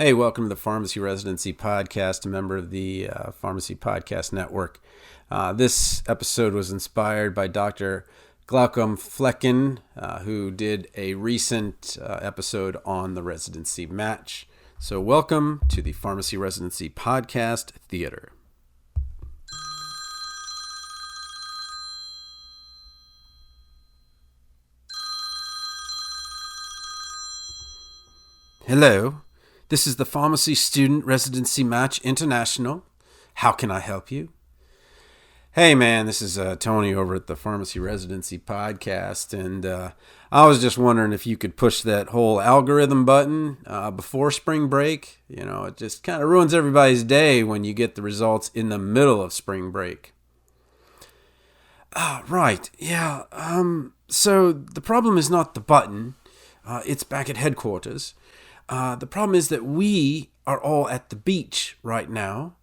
Hey, welcome to the Pharmacy Residency Podcast, a member of the Pharmacy Podcast Network. This episode was inspired by Dr. Glaucom Flecken, who did a recent episode on the residency match. So welcome to the Pharmacy Residency Podcast Theater. Hello. This is the Pharmacy Student Residency Match International. How can I help you? Hey man, this is Tony over at the Pharmacy Residency Podcast, and I was just wondering if you could push that whole algorithm button before spring break. You know, it just kind of ruins everybody's day when you get the results in the middle of spring break. Right, yeah. So the problem is not the button. It's back at headquarters. The problem is that we are all at the beach right now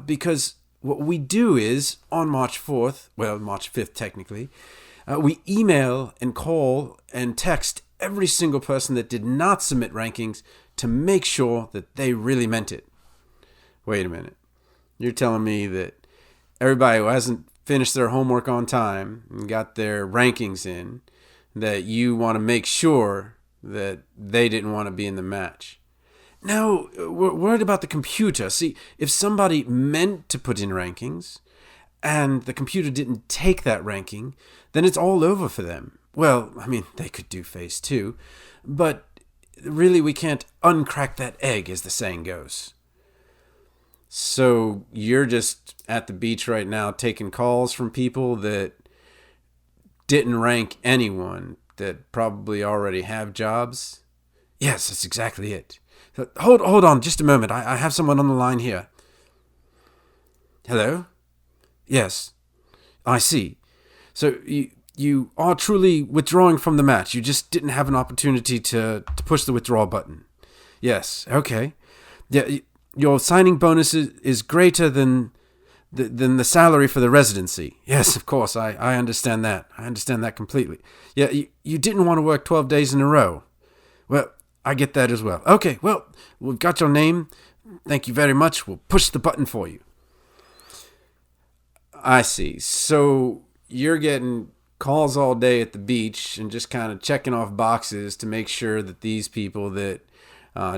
because what we do is on March 4th, well, March 5th technically, we email and call and text every single person that did not submit rankings to make sure that they really meant it. Wait a minute. You're telling me that everybody who hasn't finished their homework on time and got their rankings in, that you want to make sure that they didn't want to be in the match. No, we're worried about the computer. See, if somebody meant to put in rankings and the computer didn't take that ranking, then it's all over for them. Well, I mean, they could do phase 2, but really we can't uncrack that egg, as the saying goes. So you're just at the beach right now taking calls from people that didn't rank anyone, that probably already have jobs? Yes, that's exactly it. Hold on just a moment. I have someone on the line here. Hello? Yes, I see. So you are truly withdrawing from the match. You just didn't have an opportunity to push the withdrawal button. Yes, okay. Yeah, your signing bonus is greater than the salary for the residency. Yes, of course, I understand that. I understand that completely. Yeah, you didn't want to work 12 days in a row. Well, I get that as well. Okay, well, we've got your name. Thank you very much. We'll push the button for you. I see. So you're getting calls all day at the beach and just kind of checking off boxes to make sure that these people that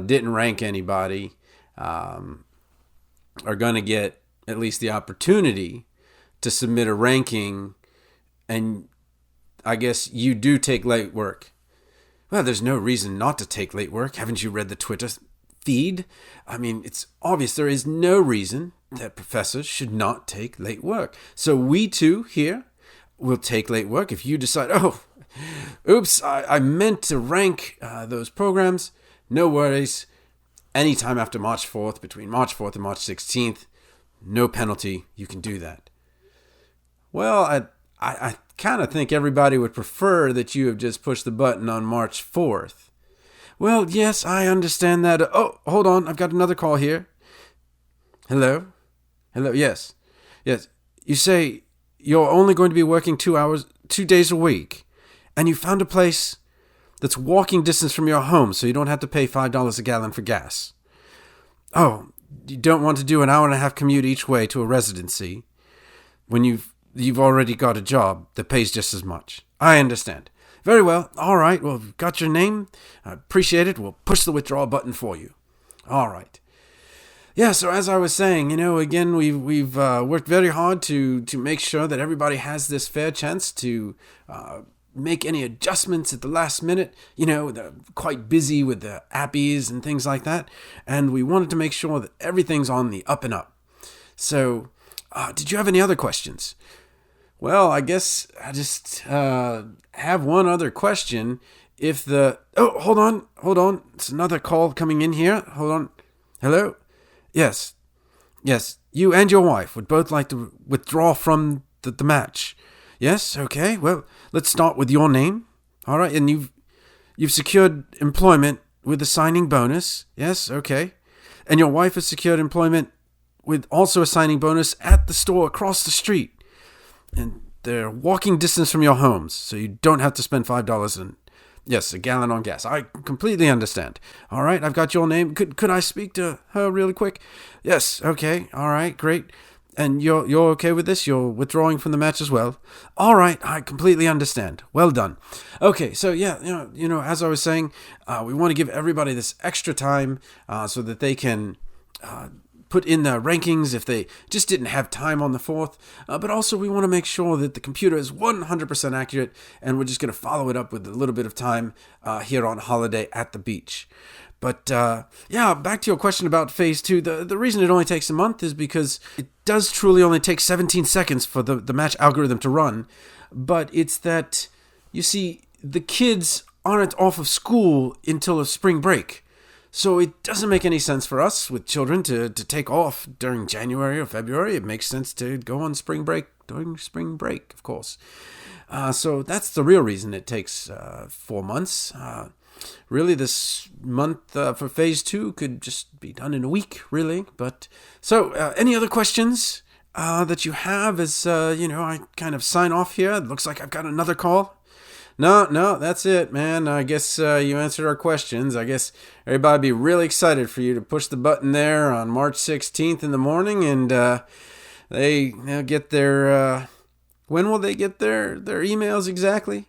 didn't rank anybody are going to get at least the opportunity to submit a ranking, and I guess you do take late work. Well, there's no reason not to take late work. Haven't you read the Twitter feed? I mean, it's obvious there is no reason that professors should not take late work. So we too here will take late work. If you decide, oops, I meant to rank those programs, no worries. Anytime after March 4th, between March 4th and March 16th, no penalty, you can do that. Well, I kind of think everybody would prefer that you have just pushed the button on March 4th. Well, yes, I understand that. Oh, hold on, I've got another call here. Hello? Hello, yes. Yes, you say you're only going to be working 2 days a week, and you found a place that's walking distance from your home so you don't have to pay $5 a gallon for gas. Oh, you don't want to do an hour-and-a-half commute each way to a residency when you've already got a job that pays just as much. I understand. Very well. All right. Well, we've got your name. I appreciate it. We'll push the withdrawal button for you. All right. Yeah, so as I was saying, again, we've worked very hard to make sure that everybody has this fair chance to make any adjustments at the last minute. They're quite busy with the appies and things like that, and we wanted to make sure that everything's on the up and up. So, did you have any other questions? Well, I guess I just have one other question. Hold on. It's another call coming in here. Hold on. Hello? Yes. You and your wife would both like to withdraw from the match. Yes, okay. Well, let's start with your name. All right, and you've secured employment with a signing bonus. Yes, okay. And your wife has secured employment with also a signing bonus at the store across the street. And they're walking distance from your homes, so you don't have to spend $5 Yes, a gallon on gas. I completely understand. All right, I've got your name. Could I speak to her really quick? Yes. Okay. All right. Great. And you're okay with this? You're withdrawing from the match as well? All right, I completely understand. Well done. Okay, so yeah, as I was saying, we want to give everybody this extra time so that they can put in their rankings if they just didn't have time on the 4th. But also we want to make sure that the computer is 100% accurate, and we're just going to follow it up with a little bit of time here on holiday at the beach. But back to your question about phase 2. The reason it only takes a month is because it does truly only take 17 seconds for the match algorithm to run. But it's that, you see, the kids aren't off of school until a spring break. So it doesn't make any sense for us with children to take off during January or February. It makes sense to go on spring break during spring break, of course. So that's the real reason it takes 4 months. Really, this month for phase 2 could just be done in a week, really. But so, any other questions that you have as I kind of sign off here? It looks like I've got another call. No, that's it, man. I guess you answered our questions. I guess everybody would be really excited for you to push the button there on March 16th in the morning, and they'll get their. When will they get their emails exactly?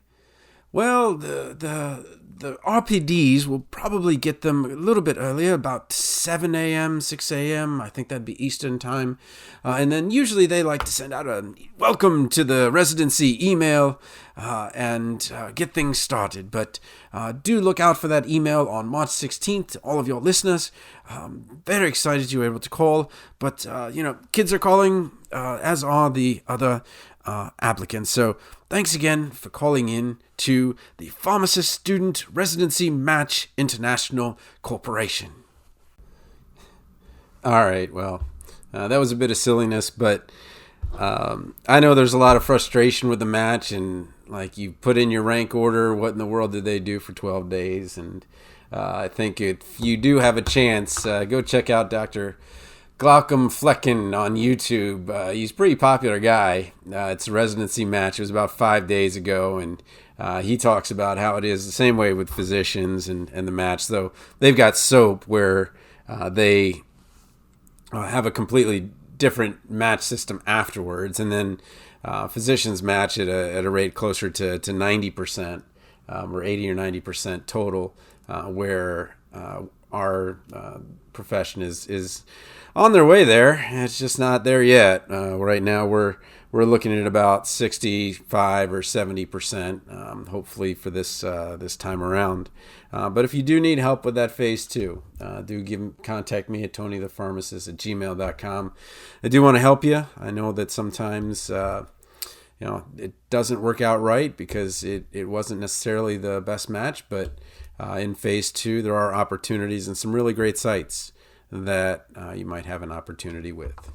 Well, the RPDs will probably get them a little bit earlier, about 7 a.m., 6 a.m. I think that'd be Eastern time. And then usually they like to send out a welcome to the residency email and get things started. But do look out for that email on March 16th, all of your listeners. Very excited you were able to call. But, kids are calling, as are the other applicants. So thanks again for calling in to the Pharmacist Student Residency Match International Corporation. All right, well, that was a bit of silliness, but I know there's a lot of frustration with the match, and like you put in your rank order, what in the world did they do for 12 days? And I think if you do have a chance, go check out Dr. Glaucom Flecken on YouTube. He's a pretty popular guy. It's a residency match. It was about 5 days ago, and he talks about how it is the same way with physicians and the match. Though they've got soap where they have a completely different match system afterwards, and then physicians match at a rate closer to 90%, or 80 or 90% total, where our profession is on their way there. It's just not there yet. Right now we're looking at about 65 or 70%, hopefully for this time around. But if you do need help with that phase 2, contact me at tonythepharmacist@gmail.com. I do want to help you. I know that sometimes it doesn't work out right because it wasn't necessarily the best match, but in phase 2 there are opportunities and some really great sites that you might have an opportunity with.